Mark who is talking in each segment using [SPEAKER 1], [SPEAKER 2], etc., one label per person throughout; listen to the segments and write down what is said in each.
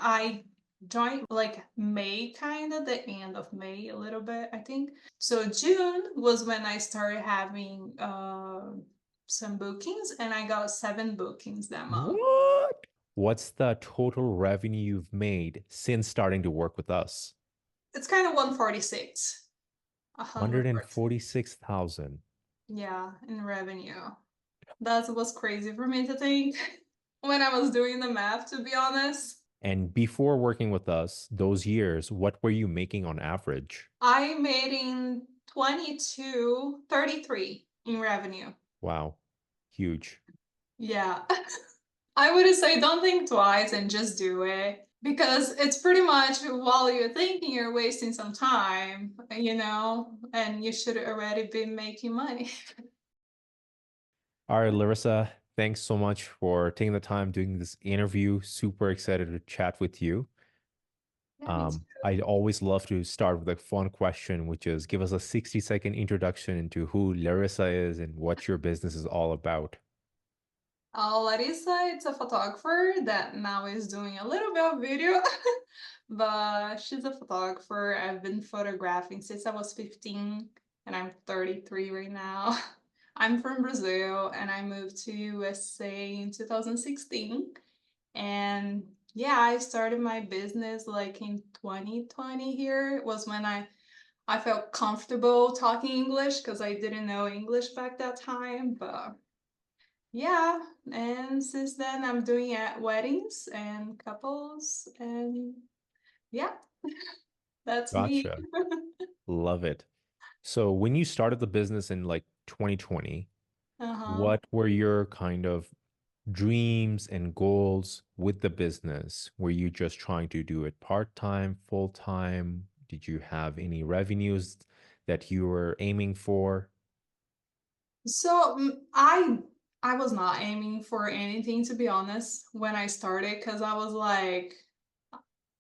[SPEAKER 1] I joined like May, kind of the end of May, a little bit, I think. So June was when I started having some bookings, and I got 7 bookings that month.
[SPEAKER 2] What? What's the total revenue you've made since starting to work with us?
[SPEAKER 1] It's kind of 146, 146.
[SPEAKER 2] 146,000.
[SPEAKER 1] Yeah, in revenue. That was crazy for me to think when I was doing the math, to be honest.
[SPEAKER 2] And before working with us, those years, what were you making on average?
[SPEAKER 1] I made in 22, 33 in revenue.
[SPEAKER 2] Wow, huge.
[SPEAKER 1] Yeah. I would say don't think twice and just do it, because it's pretty much while you're thinking you're wasting some time, and you should already be making money.
[SPEAKER 2] All right, Larissa, thanks so much for taking the time doing this interview. Super excited to chat with you.
[SPEAKER 1] Yeah, me too.
[SPEAKER 2] I always love to start with a fun question, which is give us a 60-second introduction into who Larissa is and what your business is all about.
[SPEAKER 1] Larissa, it's a photographer that now is doing a little bit of video, but she's a photographer. I've been photographing since I was 15, and I'm 33 right now. I'm from Brazil, and I moved to USA in 2016. And yeah, I started my business like in 2020 here. It was when I felt comfortable talking English, because I didn't know English back that time, but yeah, and since then I'm doing at weddings and couples, and yeah, that's me.
[SPEAKER 2] Gotcha. Love it. So when you started the business in like 2020,
[SPEAKER 1] Uh-huh.
[SPEAKER 2] what were your kind of dreams and goals with the business? Were you just trying to do it part-time, full-time? Did you have any revenues that you were aiming for?
[SPEAKER 1] So I was not aiming for anything, to be honest, when I started, because I was like,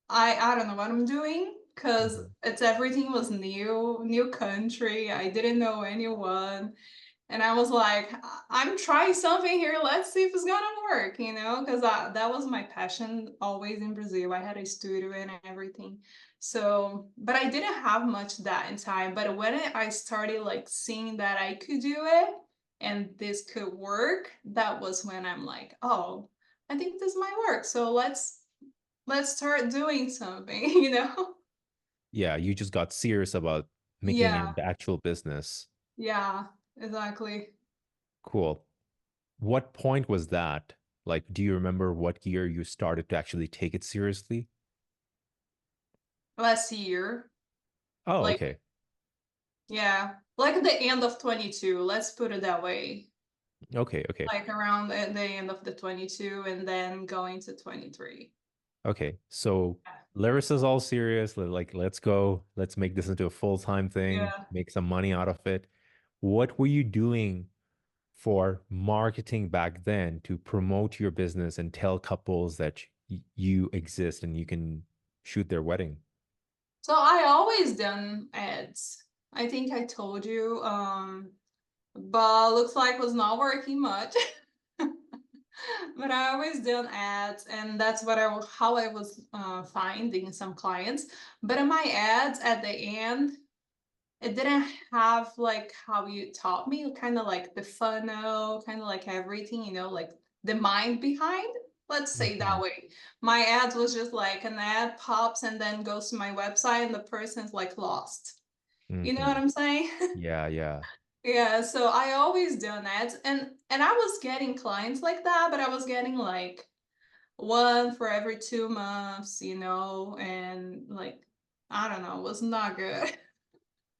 [SPEAKER 1] I don't know what I'm doing, because
[SPEAKER 2] Mhm.
[SPEAKER 1] it's everything was new country. I didn't know anyone. And I was like, I'm trying something here. Let's see if it's gonna work, because that was my passion always in Brazil. I had a studio and everything. So, but I didn't have much that in time. But when I started like seeing that I could do it and this could work, that was when I'm like, oh, I think this might work. So let's start doing something,
[SPEAKER 2] Yeah, you just got serious about making
[SPEAKER 1] Yeah,
[SPEAKER 2] it the actual business.
[SPEAKER 1] yeah, exactly.
[SPEAKER 2] Cool. What point was that? Like, do you remember what year you started to actually take it seriously?
[SPEAKER 1] Last year,
[SPEAKER 2] Oh,
[SPEAKER 1] like,
[SPEAKER 2] okay.
[SPEAKER 1] yeah, like at the end of 22, let's put it that way.
[SPEAKER 2] Okay, okay.
[SPEAKER 1] Like around the end of the 22 and then going to 23.
[SPEAKER 2] Okay. So Larissa's all serious. Like, let's go. Let's make this into a full-time thing,
[SPEAKER 1] Yeah.
[SPEAKER 2] make some money out of it. What were you doing for marketing back then to promote your business and tell couples that you exist and you can shoot their wedding?
[SPEAKER 1] So I always done ads. I think I told you, but looks like was not working much. But I always done ads, and that's how I was finding some clients. But in my ads at the end, it didn't have like how you taught me, kind of like the funnel, kind of like everything, like the mind behind. Let's say that
[SPEAKER 2] Mhm.
[SPEAKER 1] way. My ads was just like an ad pops and then goes to my website, and the person's like lost. You know what
[SPEAKER 2] Mhm.
[SPEAKER 1] I'm saying?
[SPEAKER 2] Yeah, yeah.
[SPEAKER 1] Yeah, so I always done ads, and I was getting clients like that, but I was getting like one for every 2 months, and like I don't know, it was not good.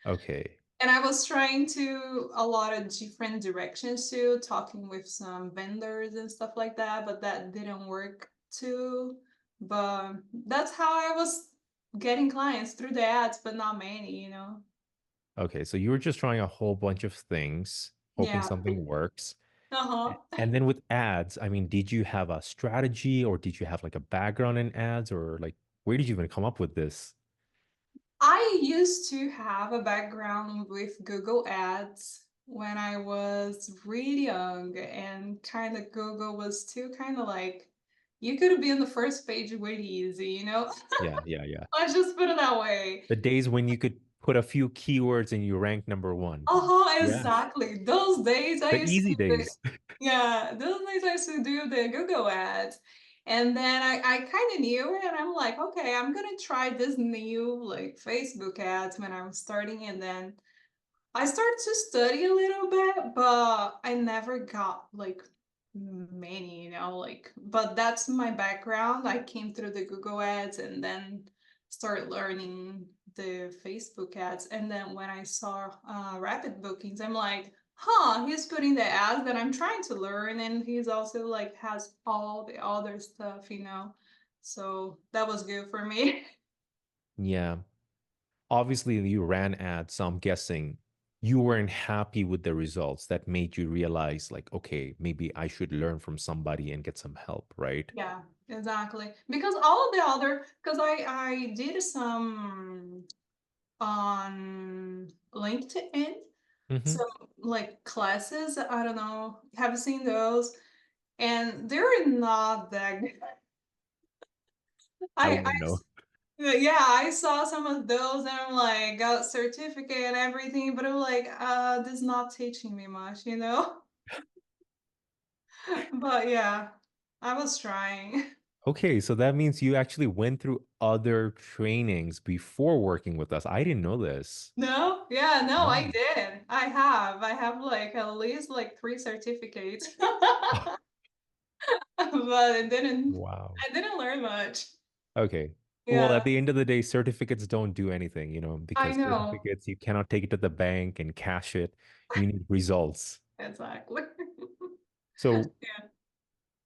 [SPEAKER 2] Okay.
[SPEAKER 1] And I was trying to a lot of different directions too, talking with some vendors and stuff like that, but that didn't work too. But that's how I was getting clients through the ads, but not many.
[SPEAKER 2] Okay. So you were just trying a whole bunch of things, hoping
[SPEAKER 1] Yeah.
[SPEAKER 2] something works.
[SPEAKER 1] Uh-huh.
[SPEAKER 2] And then with ads, I mean, did you have a strategy or did you have like a background in ads or like where did you even come up with this?
[SPEAKER 1] I used to have a background with Google Ads when I was really young, and kind of Google was still kind of like you could be on the first page way easy, you know?
[SPEAKER 2] Yeah, yeah, yeah.
[SPEAKER 1] Let's just put it that way.
[SPEAKER 2] The days when you could put a few keywords and you rank number one.
[SPEAKER 1] Uh-huh,
[SPEAKER 2] Yeah.
[SPEAKER 1] exactly. Those days I
[SPEAKER 2] The
[SPEAKER 1] used
[SPEAKER 2] easy
[SPEAKER 1] to do,
[SPEAKER 2] days.
[SPEAKER 1] yeah, those days I used to do the Google ads. And then I kind of knew it and I'm like, okay, I'm gonna try this new like Facebook ads when I'm starting. And then I started to study a little bit, but I never got like many, you know, like, but that's my background. I came through the Google ads and then started learning the Facebook ads. And then when I saw Rapid Bookings, I'm like, huh, he's putting the ads that I'm trying to learn. And he's also like has all the other stuff, you know. So that was good for me.
[SPEAKER 2] Yeah. Obviously, you ran ads, so I'm guessing you weren't happy with the results that made you realize, like, okay, maybe I should learn from somebody and get some help, right?
[SPEAKER 1] Yeah, exactly. Because all of the other, because I did some on LinkedIn,
[SPEAKER 2] Mm-hmm.
[SPEAKER 1] some like classes. I don't know, have you seen those? And they're not that good.
[SPEAKER 2] I
[SPEAKER 1] I
[SPEAKER 2] wouldn't know.
[SPEAKER 1] yeah, I saw some of those and I'm like got certificate and everything, but I'm like, this is not teaching me much, you know? But yeah, I was trying.
[SPEAKER 2] Okay, so that means you actually went through other trainings before working with us. I didn't know this.
[SPEAKER 1] No, yeah, no, I
[SPEAKER 2] No.
[SPEAKER 1] did. I have. I have like at least like three certificates. But
[SPEAKER 2] Wow.
[SPEAKER 1] I didn't learn much.
[SPEAKER 2] Okay. Well, at
[SPEAKER 1] Yeah,
[SPEAKER 2] the end of the day, certificates don't do anything,
[SPEAKER 1] I
[SPEAKER 2] because
[SPEAKER 1] know.
[SPEAKER 2] certificates, you cannot take it to the bank and cash it. You need results.
[SPEAKER 1] Exactly.
[SPEAKER 2] So,
[SPEAKER 1] Yeah.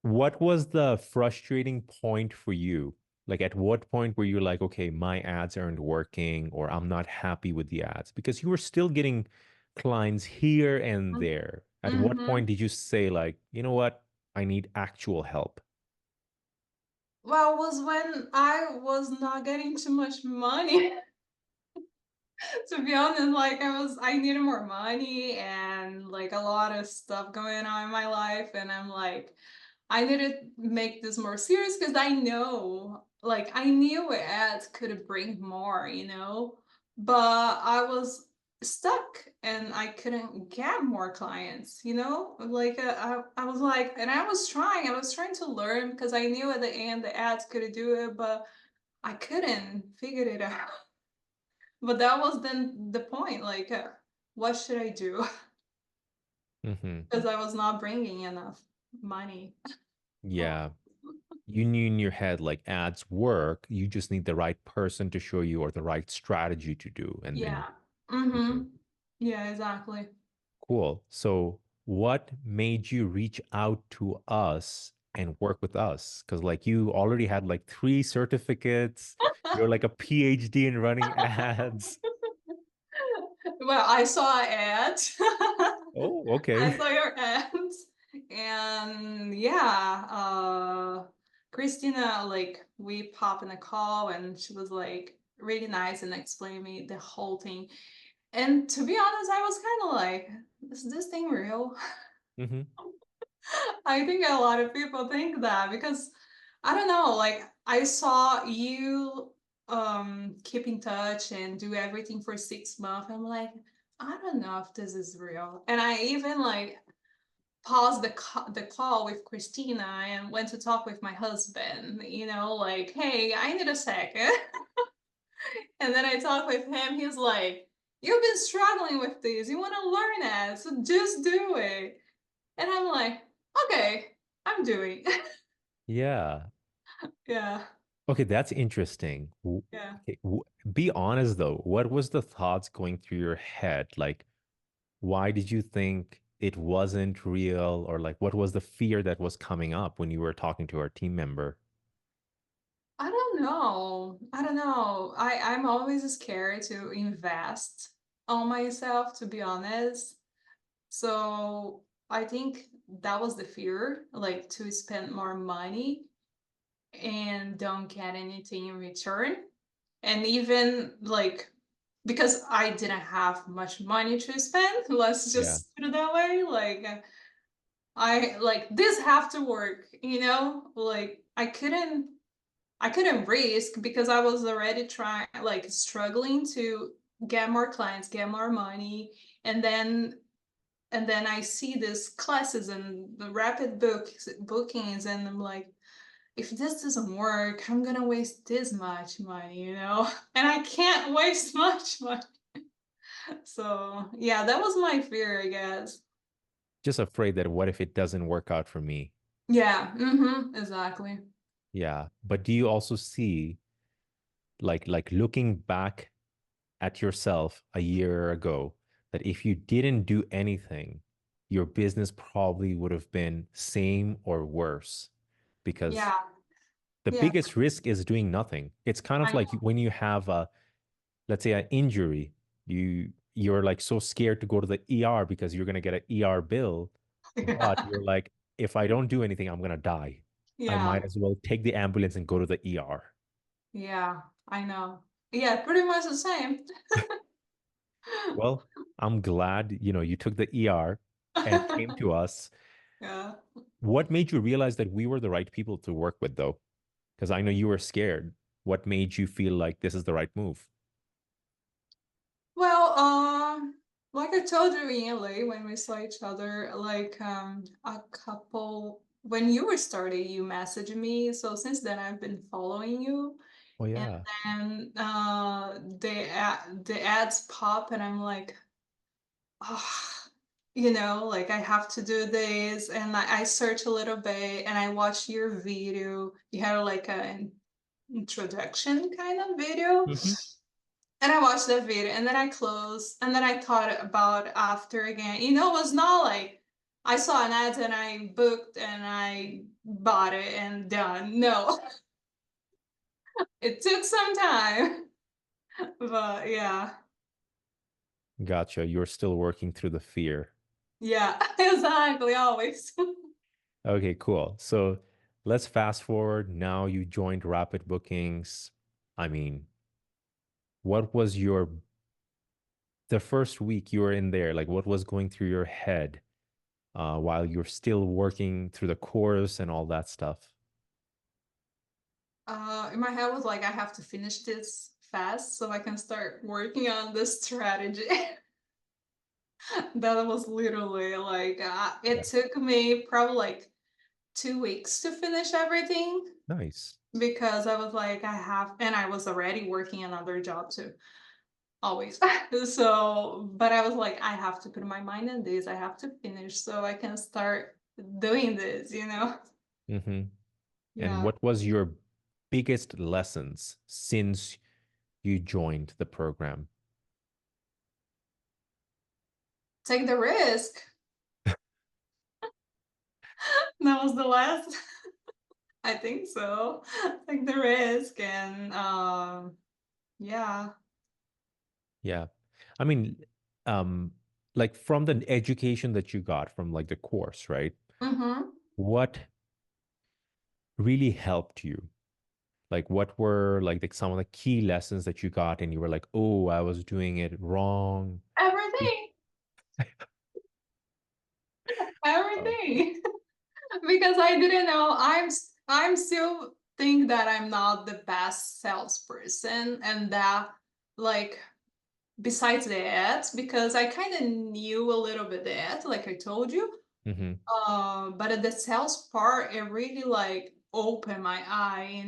[SPEAKER 2] what was the frustrating point for you? Like, at what point were you like, okay, my ads aren't working, or I'm not happy with the ads? Because you were still getting clients here and there. At what
[SPEAKER 1] Mm-hmm.
[SPEAKER 2] point did you say, like, you know what? I need actual help?
[SPEAKER 1] Well, it was when I was not getting too much money. To be honest, like I needed more money and like a lot of stuff going on in my life, and I'm like, I need to make this more serious because I know, like, I knew ads could bring more, you know, but I was stuck and I couldn't get more clients, you know, like I was like, and I was trying to learn because I knew at the end the ads could do it, but I couldn't figure it out. But that was then the point, like, what should I do?
[SPEAKER 2] Hmm.
[SPEAKER 1] Because I was not bringing enough money.
[SPEAKER 2] Yeah. You knew in your head like ads work. You just need the right person to show you or the right strategy to do. And then,
[SPEAKER 1] Yeah.
[SPEAKER 2] mhm.
[SPEAKER 1] Mm-hmm. Yeah, exactly.
[SPEAKER 2] Cool. So, what made you reach out to us and work with us? Because, like, you already had like three certificates. You're like a PhD in running ads.
[SPEAKER 1] Well, I saw ads.
[SPEAKER 2] Oh,
[SPEAKER 1] I
[SPEAKER 2] okay.
[SPEAKER 1] saw your ads. And yeah, Christina, like we popped in a call and she was like really nice and explained me the whole thing. And to be honest, I was kind of like, is this thing real?
[SPEAKER 2] Hmm.
[SPEAKER 1] I think a lot of people think that because I don't know, like I saw you keep in touch and do everything for 6 months. I'm like, I don't know if this is real. And I even like paused the call with Christina and went to talk with my husband, you know, like, hey, I need a second. And then I talked with him, he's like, you've been struggling with this. You want to learn it, so just do it. And I'm like, okay, I'm doing.
[SPEAKER 2] Yeah.
[SPEAKER 1] Yeah,
[SPEAKER 2] Okay, that's interesting.
[SPEAKER 1] yeah.
[SPEAKER 2] Okay, be honest though. What was the thoughts going through your head? Like, why did you think it wasn't real? Or like, what was the fear that was coming up when you were talking to our team member?
[SPEAKER 1] I don't know. I don't know. I'm always scared to invest on myself, to be honest. So I think that was the fear, like to spend more money and don't get anything in return. And even like because I didn't have much money to spend, let's
[SPEAKER 2] Yeah.
[SPEAKER 1] just put it that way. Like I like this have to work, like I couldn't risk because I was already trying, like struggling to get more clients, get more money, and then I see these classes and the rapid bookings, and I'm like, if this doesn't work, I'm gonna waste this much money, and I can't waste much money. So yeah, that was my fear, I guess.
[SPEAKER 2] Just afraid that what if it doesn't work out for me?
[SPEAKER 1] Yeah, exactly.
[SPEAKER 2] Yeah. But do you also see like looking back at yourself a year ago that if you didn't do anything, your business probably would have been same or worse because
[SPEAKER 1] Yeah,
[SPEAKER 2] the
[SPEAKER 1] yeah,
[SPEAKER 2] biggest risk is doing nothing. It's kind of
[SPEAKER 1] I
[SPEAKER 2] like when you have a, let's say, an injury, you're like so scared to go to the ER because you're going to get an ER bill, but
[SPEAKER 1] know.
[SPEAKER 2] you're like, if I don't do anything, I'm going to die. I
[SPEAKER 1] Yeah,
[SPEAKER 2] might as well take the ambulance and go to the ER.
[SPEAKER 1] yeah, I know. Yeah, pretty much the same.
[SPEAKER 2] Well, I'm glad, you took the ER and came to us.
[SPEAKER 1] Yeah.
[SPEAKER 2] What made you realize that we were the right people to work with, though? Because I know you were scared. What made you feel like this is the right move?
[SPEAKER 1] Well, like I told you in LA when we saw each other, like a couple when you were starting, you messaged me. So since then I've been following you,
[SPEAKER 2] Oh,
[SPEAKER 1] and
[SPEAKER 2] yeah.
[SPEAKER 1] then the ads pop and I'm like, oh, like I have to do this, and I search a little bit and I watch your video. You had like an introduction kind of video.
[SPEAKER 2] Hmm.
[SPEAKER 1] And I watched that video and then I closed and then I thought about after again. It was not like I saw an ad and I booked and I bought it and done. No, it took some time. But yeah.
[SPEAKER 2] Gotcha. You're still working through the fear.
[SPEAKER 1] Yeah, exactly, always.
[SPEAKER 2] Okay, cool. So let's fast forward. Now you joined Rapid Bookings. I mean, what was the first week you were in there? Like, what was going through your head while you're still working through the course and all that stuff?
[SPEAKER 1] In my head was like I have to finish this fast so I can start working on this strategy. That was literally like it
[SPEAKER 2] Yeah.
[SPEAKER 1] took me probably like 2 weeks to finish everything.
[SPEAKER 2] Nice.
[SPEAKER 1] Because I was like, and I was already working another job too, always. So, but I was like, I have to put my mind in this. I have to finish so I can start doing this.
[SPEAKER 2] Hmm. And
[SPEAKER 1] Yeah.
[SPEAKER 2] what was your biggest lessons since you joined the program?
[SPEAKER 1] Take the risk. That was the last. I think so. Take the risk and yeah.
[SPEAKER 2] Yeah. I mean, um, like from the education that you got from like the course, right?
[SPEAKER 1] Mm-hmm.
[SPEAKER 2] What really helped you? Like what were like some of the key lessons that you got and you were like, oh, I was doing it wrong.
[SPEAKER 1] Everything.
[SPEAKER 2] Oh.
[SPEAKER 1] Everything. Because I didn't know I'm still think that I'm not the best salesperson, and that like besides the ads, because I kind of knew a little bit the ads like I told you,
[SPEAKER 2] Hmm.
[SPEAKER 1] but at the sales part it really like opened my eye,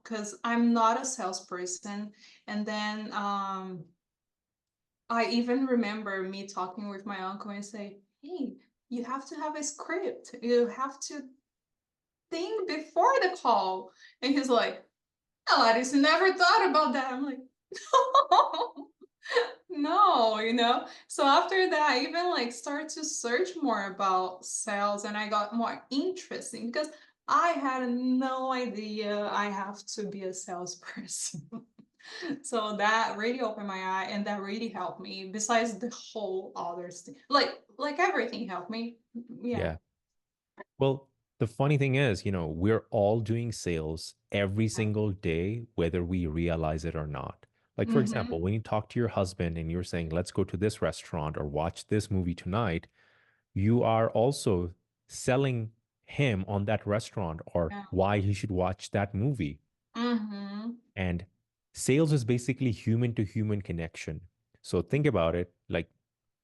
[SPEAKER 1] because I'm not a salesperson. And then I even remember me talking with my uncle and say, hey, you have to have a script, you have to thing before the call. And he's like, oh, I just never thought about that. I'm like, no, no. So after that, I even like started to search more about sales and I got more interesting because I had no idea I have to be a salesperson. So that really opened my eye and that really helped me besides the whole other thing. Like everything helped me. Yeah.
[SPEAKER 2] Yeah. Well, the funny thing is, we're all doing sales every single day, whether we realize it or not. Like, for example,
[SPEAKER 1] Hmm.
[SPEAKER 2] when you talk to your husband and you're saying, let's go to this restaurant or watch this movie tonight, you are also selling him on that restaurant or
[SPEAKER 1] Yeah.
[SPEAKER 2] why he should watch that movie.
[SPEAKER 1] Mm-hmm.
[SPEAKER 2] And sales is basically human to human connection. So think about it, like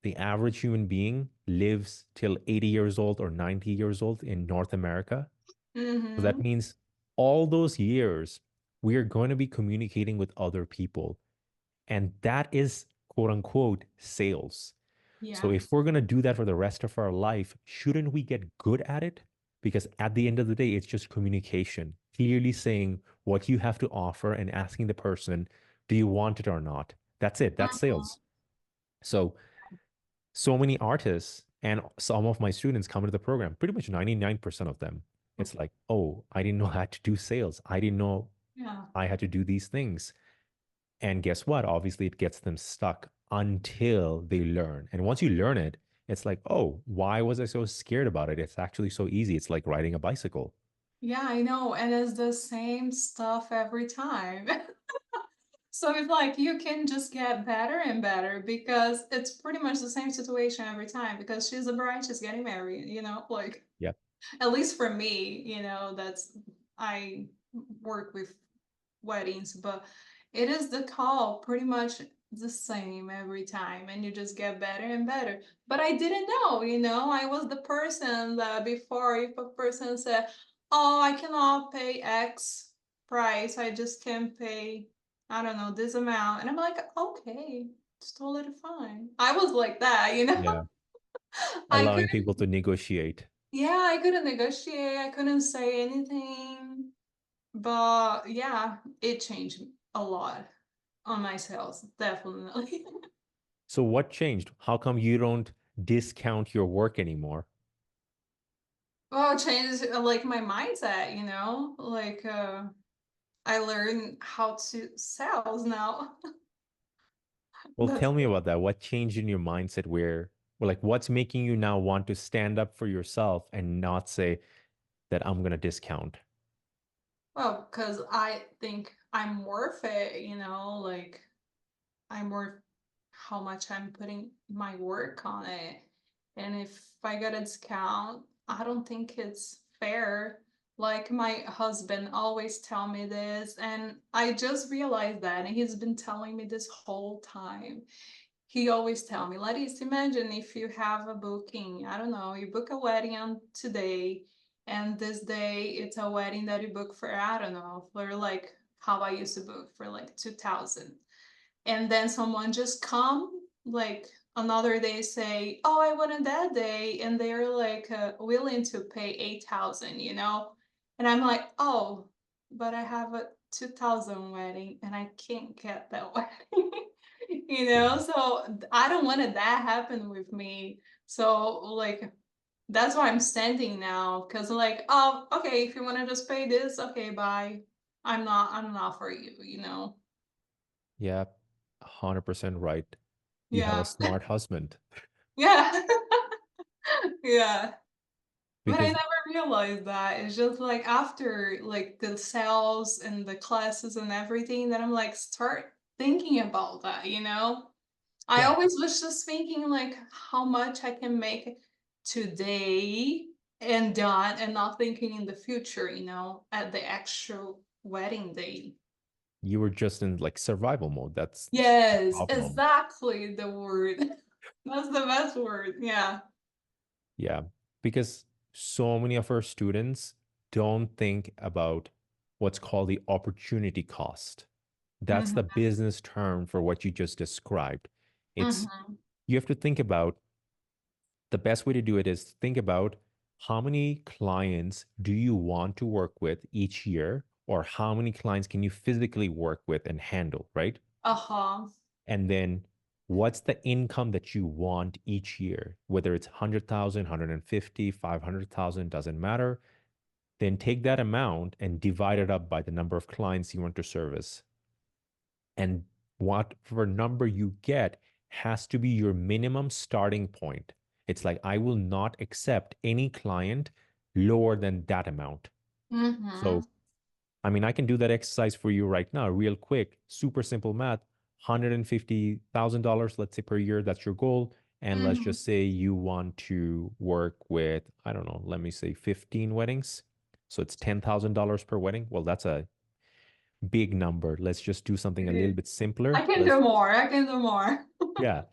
[SPEAKER 2] the average human being lives till 80 years old or 90 years old in North America. So that
[SPEAKER 1] Mm-hmm.
[SPEAKER 2] means all those years we are going to be communicating with other people. And that is quote unquote sales. So
[SPEAKER 1] Yeah.
[SPEAKER 2] if we're going to do that for the rest of our life, shouldn't we get good at it? Because at the end of the day, it's just communication, clearly saying what you have to offer and asking the person, do you want it or not? That's it. That's
[SPEAKER 1] Mhm.
[SPEAKER 2] sales. So, so many artists and some of my students come into the program, pretty much 99% of them. It's like, oh, I didn't know how to do sales. I didn't know
[SPEAKER 1] Yeah.
[SPEAKER 2] I had to do these things. And guess what? Obviously, it gets them stuck until they learn. And once you learn it, it's like, oh, why was I so scared about it? It's actually so easy. It's like riding a bicycle.
[SPEAKER 1] Yeah, I know. And it's the same stuff every time. So it's like you can just get better and better because it's pretty much the same situation every time because she's a bride, she's getting married, like
[SPEAKER 2] Yeah.
[SPEAKER 1] at least for me, that's I work with weddings, but it is the call pretty much the same every time and you just get better and better. But I didn't know, I was the person that before if a person said, "Oh, I cannot pay X price, I just can pay, I don't know, this amount." And I'm like, "Okay, it's totally fine." I was like that.
[SPEAKER 2] Yeah.
[SPEAKER 1] I
[SPEAKER 2] Allowing
[SPEAKER 1] couldn't,
[SPEAKER 2] people to negotiate.
[SPEAKER 1] yeah, I couldn't negotiate, I couldn't say anything. But yeah, it changed a lot on my sales, definitely.
[SPEAKER 2] So what changed? How come you don't discount your work anymore?
[SPEAKER 1] Well, it changed like my mindset, like I learned how to sales now.
[SPEAKER 2] Well,
[SPEAKER 1] That's
[SPEAKER 2] tell me about that. What changed in your mindset where, well, like, what's making you now want to stand up for yourself and not say that I'm going to discount?
[SPEAKER 1] well, because I think I'm worth it, like I'm worth how much I'm putting my work on it. And if I get a discount, I don't think it's fair. Like my husband always tell me this, and I just realized that, and he's been telling me this whole time. He always tell me, "Letty's, imagine if you have a booking. I don't know, you book a wedding on today, and this day it's a wedding that you book for, I don't know, for like how I used to book for like 2000, and then someone just come like another day say, "Oh, I want it that day," and they're like willing to pay 8,000, and I'm like, "Oh, but I have a 2000 wedding and I can't get that wedding."
[SPEAKER 2] Yeah.
[SPEAKER 1] So I don't want that happen with me. So like that's why I'm standing now, because like, "Oh, okay, if you want to just pay this, okay, bye. I'm not for you."
[SPEAKER 2] Yeah. 100% right. You have a
[SPEAKER 1] Yeah.
[SPEAKER 2] smart husband
[SPEAKER 1] Yeah. Yeah. But I
[SPEAKER 2] because,
[SPEAKER 1] never realized that. It's just like after like the sales and the classes and everything that I'm like start thinking about that. I
[SPEAKER 2] yeah,
[SPEAKER 1] always was just thinking like how much I can make today and done and not thinking in the future, at the actual wedding day.
[SPEAKER 2] you were just in like survival mode. That's the
[SPEAKER 1] Yes,
[SPEAKER 2] problem.
[SPEAKER 1] exactly the word. That's the best word. Yeah.
[SPEAKER 2] Yeah, because so many of our students don't think about what's called the opportunity cost. That's
[SPEAKER 1] Hmm.
[SPEAKER 2] the business term for what you just described. It's
[SPEAKER 1] Hmm.
[SPEAKER 2] you have to think about the best way to do it is think about how many clients do you want to work with each year, or how many clients can you physically work with and handle, right?
[SPEAKER 1] Uh-huh.
[SPEAKER 2] And then what's the income that you want each year, whether it's 100,000, 150, 500,000, doesn't matter. Then take that amount and divide it up by the number of clients you want to service. And whatever number you get has to be your minimum starting point. It's like, I will not accept any client lower than that amount. So,
[SPEAKER 1] Mhm.
[SPEAKER 2] I mean, I can do that exercise for you right now, real quick, super simple math. $150,000, let's say per year, that's your goal. And let's
[SPEAKER 1] Mm-hmm.
[SPEAKER 2] just say you want to work with, I don't know, let me say 15 weddings. So it's $10,000 per wedding. Well, that's a big number. Let's just do something a little bit simpler.
[SPEAKER 1] I can do
[SPEAKER 2] Let's,
[SPEAKER 1] more. I can do more.
[SPEAKER 2] yeah,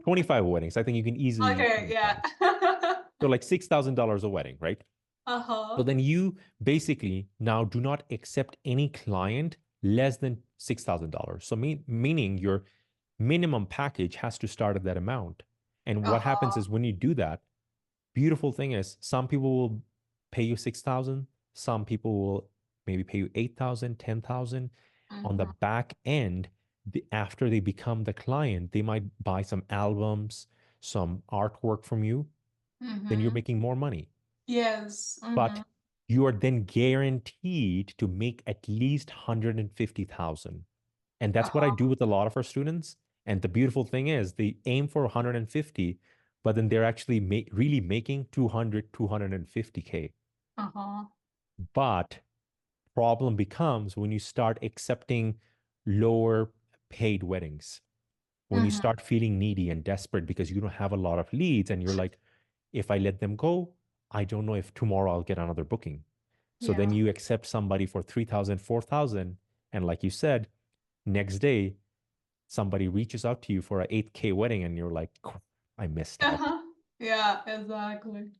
[SPEAKER 2] 25 weddings. I think you can easily do
[SPEAKER 1] Okay,
[SPEAKER 2] 25.
[SPEAKER 1] yeah.
[SPEAKER 2] So like $6,000 a wedding, right? So
[SPEAKER 1] Uh-huh.
[SPEAKER 2] then you basically now do not accept any client less than $6,000. So meaning your minimum package has to start at that amount. And what happens
[SPEAKER 1] Uh-huh.
[SPEAKER 2] is when you do that, beautiful thing is some people will pay you 6,000, some people will maybe pay you 8,000, 10,000. On the
[SPEAKER 1] Mm-hmm.
[SPEAKER 2] back end, after they become the client, they might buy some albums, some artwork from you, then you're
[SPEAKER 1] Mm-hmm.
[SPEAKER 2] making more money.
[SPEAKER 1] Yes.
[SPEAKER 2] But
[SPEAKER 1] Mm-hmm.
[SPEAKER 2] you are then guaranteed to make at least 150,000. And that's what I do
[SPEAKER 1] Uh-huh.
[SPEAKER 2] with a lot of our students. And the beautiful thing is they aim for 150, but then they're actually really making 200, 250K.
[SPEAKER 1] Uh-huh.
[SPEAKER 2] But problem becomes when you start accepting lower paid weddings, when you
[SPEAKER 1] Mm-hmm.
[SPEAKER 2] start feeling needy and desperate because you don't have a lot of leads and you're like, if I let them go, I don't know if tomorrow I'll get another booking. So then
[SPEAKER 1] Yeah.
[SPEAKER 2] you accept somebody for 3,000, 4,000, and like you said, next day somebody reaches out to you for a 8K wedding and you're like, I missed out.
[SPEAKER 1] Uh-huh. Yeah, exactly.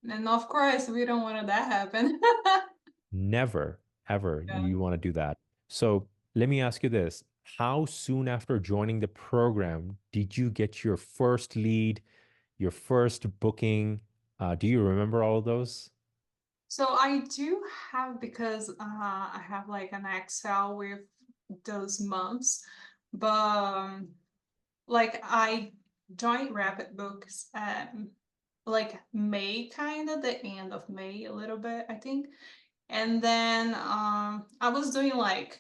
[SPEAKER 1] And of course, we don't want that happen.
[SPEAKER 2] Never, ever
[SPEAKER 1] Yeah.
[SPEAKER 2] you want to do that. So let me ask you this. How soon after joining the program did you get your first lead, your first booking? Do you remember all of those?
[SPEAKER 1] So I do have because I have like an Excel with those months, but like I joined Rapid Books at like May, kind of the end of May, a little bit, I think. And then I was doing like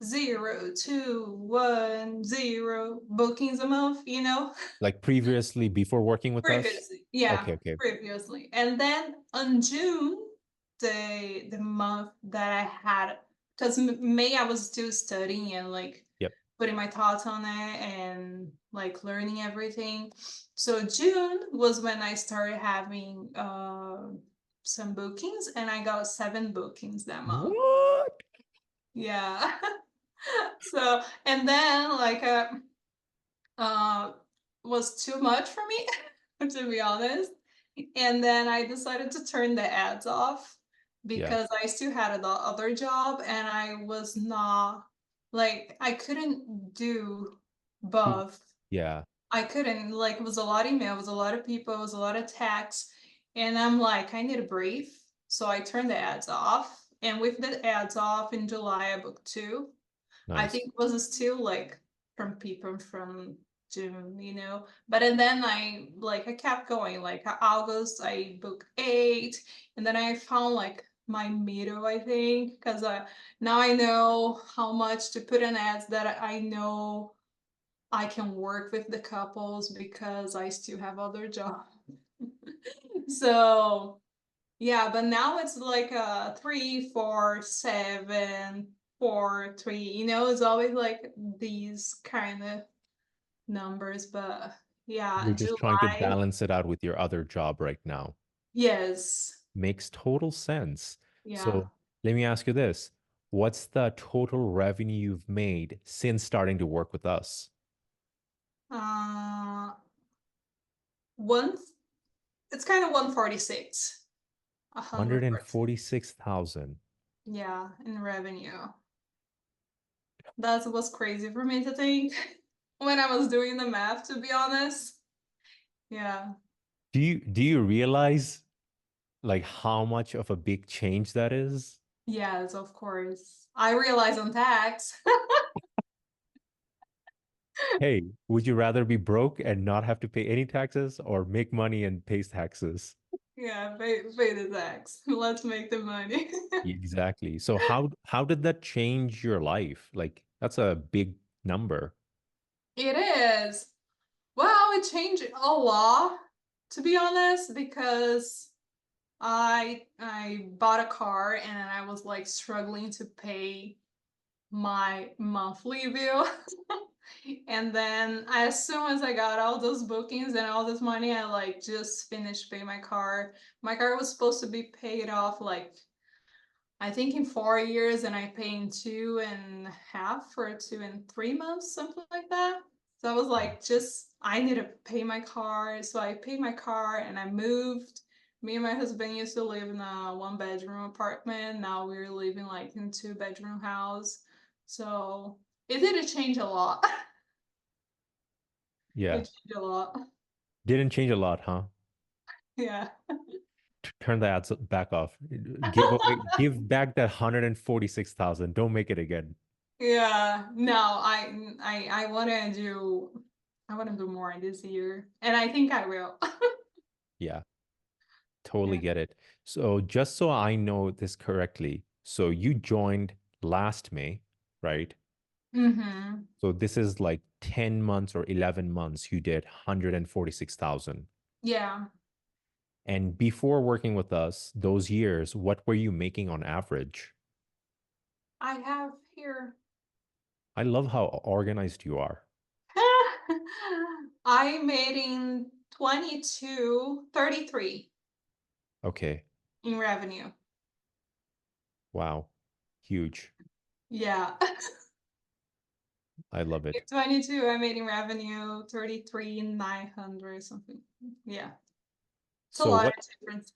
[SPEAKER 1] 0, 2, 1, 0 bookings a month, you know?
[SPEAKER 2] Like previously before working with us?
[SPEAKER 1] Previously, yeah,
[SPEAKER 2] Okay, okay.
[SPEAKER 1] previously. And then on June, the month that I had, because May I was still studying and like
[SPEAKER 2] Yep.
[SPEAKER 1] putting my thoughts on it and like learning everything. So June was when I started having some bookings, and I got 7 bookings that month.
[SPEAKER 2] What?
[SPEAKER 1] Yeah. So and then like uh was too much for me, to be honest. And then I decided to turn the ads off
[SPEAKER 2] Yeah.
[SPEAKER 1] because I still had the other job, and I was not like I couldn't do
[SPEAKER 2] Two.
[SPEAKER 1] both.
[SPEAKER 2] Yeah.
[SPEAKER 1] I couldn't, like, it was a lot of email, it was a lot of people, it was a lot of text, and I'm like, I need a break. So I turned the ads off. And with the ads off in July, I booked 2. I
[SPEAKER 2] Nice.
[SPEAKER 1] think it was still like from people from June, you know. But and then I kept going. Like August, I booked 8, and then I found like my middle, I think, because now I know how much to put in ads that I know I can work with the couples because I still have other jobs. So yeah, but now it's like 3, 4, 7, 4, 3. You know, it's always like these kind of numbers. But
[SPEAKER 2] You're
[SPEAKER 1] yeah,
[SPEAKER 2] just trying to
[SPEAKER 1] July.
[SPEAKER 2] balance it out with your other job right now.
[SPEAKER 1] Yes.
[SPEAKER 2] Makes total sense.
[SPEAKER 1] Yeah.
[SPEAKER 2] So let me ask you this. What's the total revenue you've made since starting to work with us?
[SPEAKER 1] Uh, one. It's kind of 146. 146.
[SPEAKER 2] 146,000.
[SPEAKER 1] Yeah, in revenue. That was crazy for me to think when I was doing the math. To be honest. Yeah.
[SPEAKER 2] Do you realize like how much of a big change that is?
[SPEAKER 1] Yes, of course. I realize on tax.
[SPEAKER 2] Hey, would you rather be broke and not have to pay any taxes or make money and pay taxes?
[SPEAKER 1] Yeah, pay the tax. Let's make the money.
[SPEAKER 2] Exactly. So how did that change your life? Like that's a big number.
[SPEAKER 1] It is. Well, it changed a lot, to be honest, because I bought a car and I was like struggling to pay my monthly bill. And then as soon as I got all those bookings and all this money, I like just finished paying my car. My car was supposed to be paid off like I think in 4 years, and I pay in 2.5 or 2 and 3 months, something like that. So I was
[SPEAKER 2] Yeah.
[SPEAKER 1] like, just I need to pay my car. So I paid my car and I moved. Me and my husband used to live in a 1 bedroom apartment. Now we're living like in 2 bedroom house. So it did change a lot.
[SPEAKER 2] Yeah.
[SPEAKER 1] It changed a lot.
[SPEAKER 2] Didn't change a lot, huh?
[SPEAKER 1] Yeah.
[SPEAKER 2] Turn the ads back off. Give away, give back that 146,000. Don't make it again.
[SPEAKER 1] Yeah. No, I I want to do more this year. And I think I will.
[SPEAKER 2] Yeah, totally
[SPEAKER 1] Yeah.
[SPEAKER 2] get it. So just so I know this correctly, so you joined last May, right?
[SPEAKER 1] Mm-hmm.
[SPEAKER 2] So this is like 10 months or 11 months you did 146,000.
[SPEAKER 1] Yeah.
[SPEAKER 2] And before working with us, those years, what were you making on average?
[SPEAKER 1] I have here.
[SPEAKER 2] I love how organized you are.
[SPEAKER 1] I made in 33
[SPEAKER 2] Okay.
[SPEAKER 1] in revenue.
[SPEAKER 2] Wow. Huge.
[SPEAKER 1] Yeah.
[SPEAKER 2] I love
[SPEAKER 1] In
[SPEAKER 2] it.
[SPEAKER 1] 22, I made in revenue 33,900 something. Yeah. It's a
[SPEAKER 2] So
[SPEAKER 1] lot of
[SPEAKER 2] what
[SPEAKER 1] difference.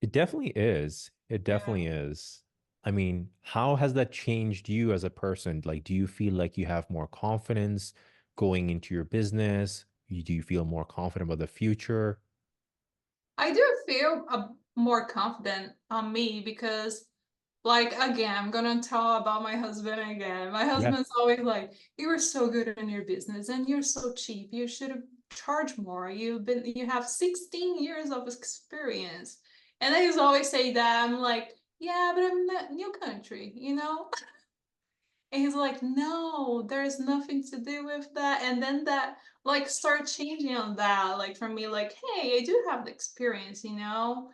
[SPEAKER 2] it definitely is. It
[SPEAKER 1] Yeah.
[SPEAKER 2] definitely is. I mean, how has that changed you as a person? Like, do you feel like you have more confidence going into your business? Do you feel more confident about the future?
[SPEAKER 1] I do feel more confident on me because, like, again, I'm gonna tell about my husband again. My
[SPEAKER 2] Yeah.
[SPEAKER 1] husband's always like, "You are so good in your business, and you're so cheap. You should have charged more. You have 16 years of experience." And then he's always say that. I'm like, "Yeah, but I'm in a new country, you know." And he's like, no, there's nothing to do with that. And then that like start changing on that, like for me, like, hey, I do have the experience, you know?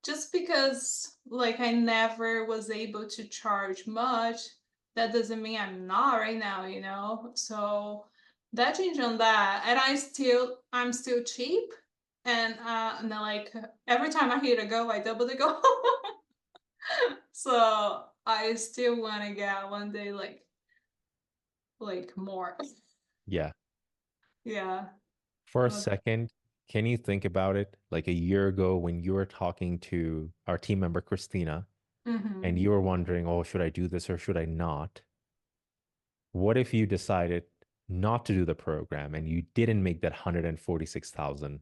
[SPEAKER 1] Just because like I never was able to charge much, that doesn't mean I'm not right now, you know? So that changed on that. And I'm still cheap. And then like every time I hit a goal, I double the goal. So I still wanna get one day like more.
[SPEAKER 2] Yeah.
[SPEAKER 1] Yeah.
[SPEAKER 2] For a
[SPEAKER 1] Uh,
[SPEAKER 2] second, can you think about it? Like a year ago when you were talking to our team member, Christina, and
[SPEAKER 1] mhm.
[SPEAKER 2] you were wondering, oh, should I do this or should I not? What if you decided not to do the program and you didn't make that 146,000?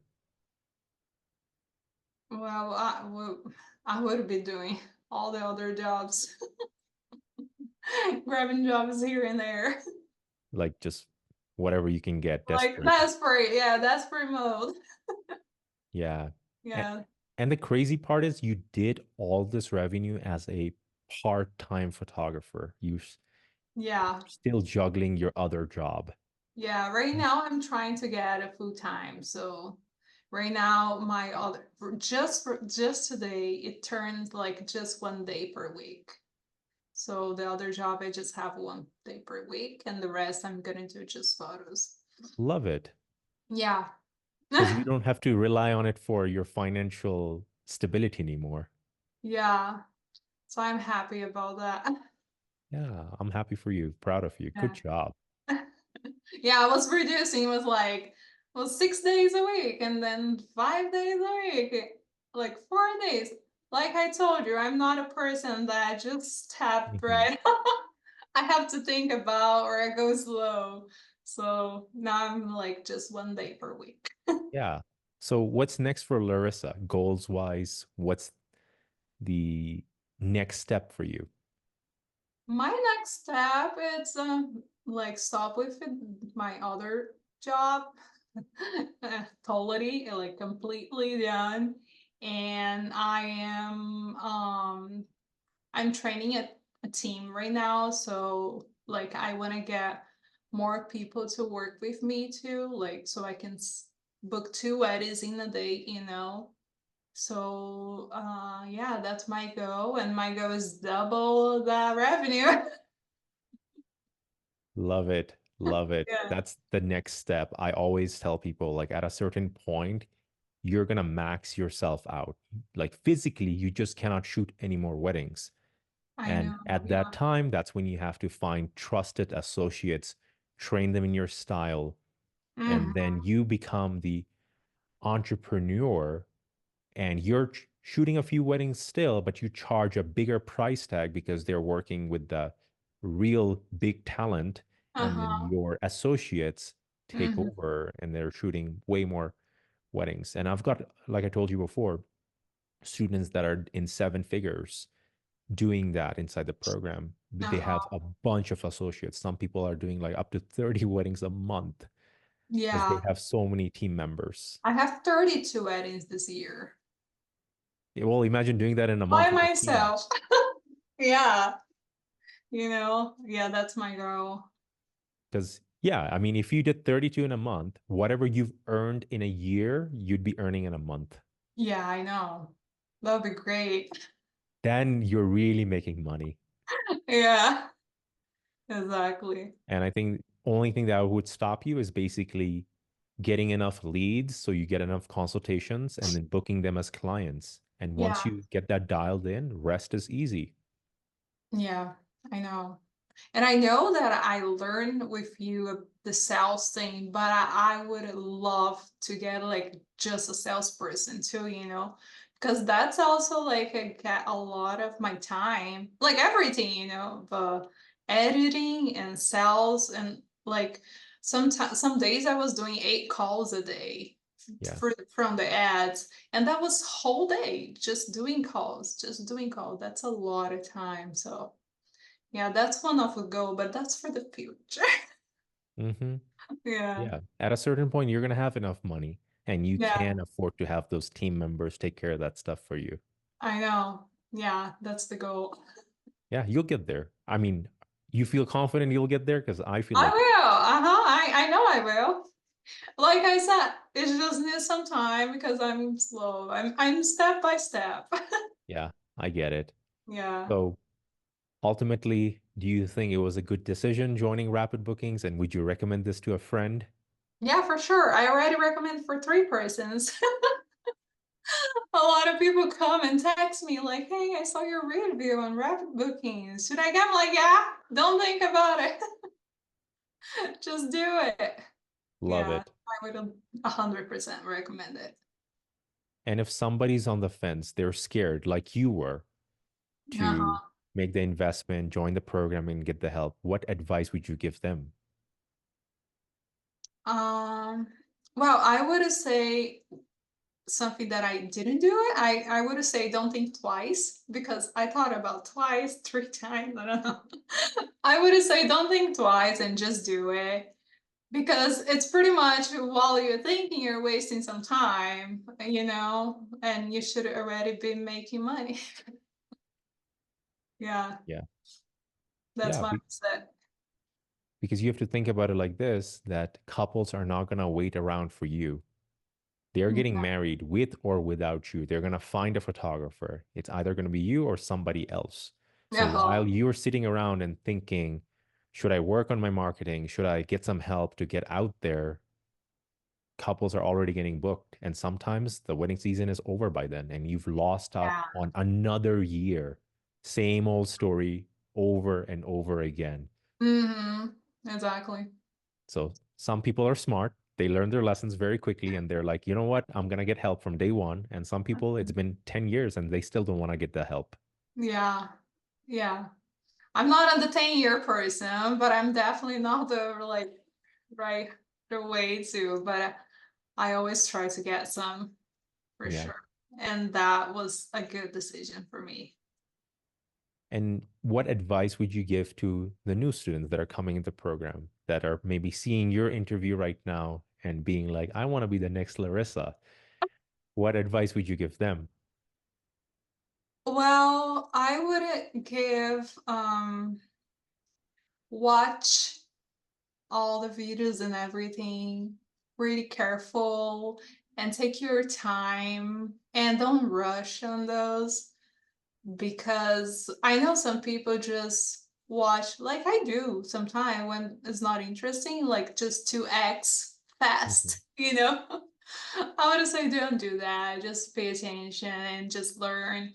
[SPEAKER 1] Well, I would be doing all the other jobs, grabbing jobs here and there.
[SPEAKER 2] Like just whatever you can get,
[SPEAKER 1] Like
[SPEAKER 2] desperate.
[SPEAKER 1] desperate, yeah, desperate mode.
[SPEAKER 2] Yeah. And,
[SPEAKER 1] Yeah.
[SPEAKER 2] and the crazy part is you did all this revenue as a part-time photographer.
[SPEAKER 1] Yeah.
[SPEAKER 2] Still juggling your other job.
[SPEAKER 1] Yeah. Right now I'm trying to get a full time. So right now my other just today it turns like just 1 day per week. So the other job I just have 1 day per week and the rest I'm gonna do just photos.
[SPEAKER 2] Love it.
[SPEAKER 1] Yeah.
[SPEAKER 2] Because you don't have to rely on it for your financial stability anymore.
[SPEAKER 1] Yeah. So I'm happy about that.
[SPEAKER 2] Yeah, I'm happy for you. Proud of you. Good
[SPEAKER 1] Yeah.
[SPEAKER 2] job.
[SPEAKER 1] Yeah, I was reducing, it was like was 6 days a week and then 5 days a week, like 4 days. Like I told you, I'm not a person that just tap
[SPEAKER 2] Mhm.
[SPEAKER 1] right. I have to think about or I go slow. So now I'm like just 1 day per week.
[SPEAKER 2] Yeah. So what's next for Larissa? Goals wise, what's the next step for you?
[SPEAKER 1] My next step is like stop with my other job. Totally like completely done. And I'm training a team right now, so like I want to get more people to work with me too, like so I can book 2 weddings in a day, you know. So yeah, that's my goal, and my goal is double the revenue.
[SPEAKER 2] Love it. Love it.
[SPEAKER 1] Yeah,
[SPEAKER 2] That's the next step. I always tell people, like, at a certain point, you're gonna max yourself out. Like physically, you just cannot shoot any more weddings.
[SPEAKER 1] I
[SPEAKER 2] And
[SPEAKER 1] know.
[SPEAKER 2] at that
[SPEAKER 1] Yeah.
[SPEAKER 2] time, that's when you have to find trusted associates, train them in your style, and
[SPEAKER 1] Hmm.
[SPEAKER 2] then you become the entrepreneur and you're shooting a few weddings still, but you charge a bigger price tag because they're working with the real big talent, and then
[SPEAKER 1] Uh-huh.
[SPEAKER 2] your associates take
[SPEAKER 1] Hmm.
[SPEAKER 2] over and they're shooting way more weddings. And I've got, like I told you before, students that are in seven figures doing that inside the program. They have
[SPEAKER 1] Uh-huh.
[SPEAKER 2] a bunch of associates. Some people are doing like up to 30 weddings a month because they
[SPEAKER 1] Yeah.
[SPEAKER 2] have so many team members.
[SPEAKER 1] I have 32 weddings this year
[SPEAKER 2] Well, imagine doing that in a
[SPEAKER 1] by
[SPEAKER 2] month with a team.
[SPEAKER 1] myself. Yeah. Yeah, that's my goal.
[SPEAKER 2] Because, yeah, I mean, if you did 32 in a month, whatever you've earned in a year, you'd be earning in a month.
[SPEAKER 1] Yeah, I know. That'd be great.
[SPEAKER 2] Then you're really making money.
[SPEAKER 1] Yeah, exactly.
[SPEAKER 2] And I think only thing that would stop you is basically getting enough leads so you get enough consultations and then booking them as clients. And once
[SPEAKER 1] Yeah,
[SPEAKER 2] you get that dialed in, rest is easy.
[SPEAKER 1] yeah, I know. And I know that I learned with you the sales thing, but I would love to get like just a salesperson too, because that's also like I get a lot of my time, like everything, the editing and sales and like sometimes some days I was doing 8 calls a day
[SPEAKER 2] Yeah.
[SPEAKER 1] from the ads, and that was whole day just doing calls, just doing calls. That's a lot of time, so. Yeah, that's one of a goal, but that's for the future.
[SPEAKER 2] Hmm.
[SPEAKER 1] Yeah.
[SPEAKER 2] Yeah. At a certain point, you're going to have enough money and you
[SPEAKER 1] Yeah,
[SPEAKER 2] can afford to have those team members take care of that stuff for you.
[SPEAKER 1] I know. Yeah, that's the goal.
[SPEAKER 2] Yeah, you'll get there. I mean, you feel confident you'll get there because I feel
[SPEAKER 1] I
[SPEAKER 2] like,
[SPEAKER 1] will. Uh-huh. I know I will. Like I said, it just needs some time because I'm slow. I'm step by step.
[SPEAKER 2] yeah, I get it.
[SPEAKER 1] Yeah.
[SPEAKER 2] So ultimately, do you think it was a good decision joining Rapid Bookings and would you recommend this to a friend?
[SPEAKER 1] Yeah, for sure. I already recommend for 3 persons. A lot of people come and text me like, "Hey, I saw your review on Rapid Bookings. Should I get?" I'm like, "Yeah, don't think about it. Just do it."
[SPEAKER 2] Love
[SPEAKER 1] Yeah,
[SPEAKER 2] it.
[SPEAKER 1] I would 100% recommend it.
[SPEAKER 2] And if somebody's on the fence, they're scared like you were to
[SPEAKER 1] Uh-huh.
[SPEAKER 2] make the investment, join the program, and get the help, what advice would you give them?
[SPEAKER 1] Um, well, I would say something that I didn't do it. I would say don't think twice because I thought about twice, 3 times. I don't know. I would say don't think twice and just do it because it's pretty much while you're thinking, you're wasting some time, and you should already be making money. Yeah,
[SPEAKER 2] Yeah.
[SPEAKER 1] that's
[SPEAKER 2] Yeah.
[SPEAKER 1] my mindset.
[SPEAKER 2] Because you have to think about it like this, that couples are not going to wait around for you. They're getting married with or without you. They're going to find a photographer. It's either going to be you or somebody else. So
[SPEAKER 1] Yeah. Uh-huh.
[SPEAKER 2] while you're sitting around and thinking, should I work on my marketing? Should I get some help to get out there? Couples are already getting booked. And sometimes the wedding season is over by then and you've lost out
[SPEAKER 1] Yeah.
[SPEAKER 2] on another year. Same old story over and over again.
[SPEAKER 1] Mm-hmm. Exactly.
[SPEAKER 2] So some people are smart. They learn their lessons very quickly and they're like, you know what? I'm going to get help from day one. And some people, it's been 10 years and they still don't want to get the help.
[SPEAKER 1] Yeah. Yeah. I'm not a 10-year person, but I'm definitely not the like right the way to, but I always try to get some for
[SPEAKER 2] Yeah.
[SPEAKER 1] sure. And that was a good decision for me.
[SPEAKER 2] And what advice would you give to the new students that are coming into the program that are maybe seeing your interview right now and being like, I want to be the next Larissa? What advice would you give them?
[SPEAKER 1] Well, I would give watch all the videos and everything really careful and take your time and don't rush on those because I know some people just watch, like I do sometimes when it's not interesting, like just to X
[SPEAKER 2] Mhm.
[SPEAKER 1] fast, you know? I would say don't do that. Just pay attention and just learn.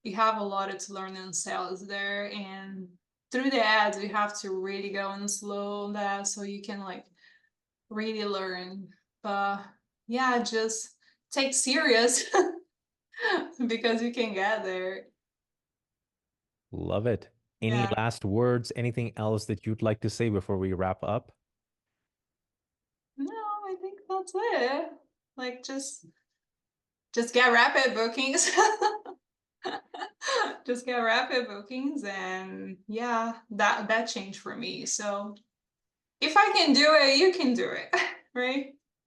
[SPEAKER 1] You have a lot to learn in sales there, and through the ads, you have to really go in slow on that so you can like really learn. But yeah, just take serious because you can get there.
[SPEAKER 2] Love it. Any
[SPEAKER 1] Yeah.
[SPEAKER 2] last words, anything else that you'd like to say before we wrap up?
[SPEAKER 1] No, I think that's it. Like just get rapid bookings. Just get rapid bookings, and yeah, that changed for me. So if I can do it, you can do it, right?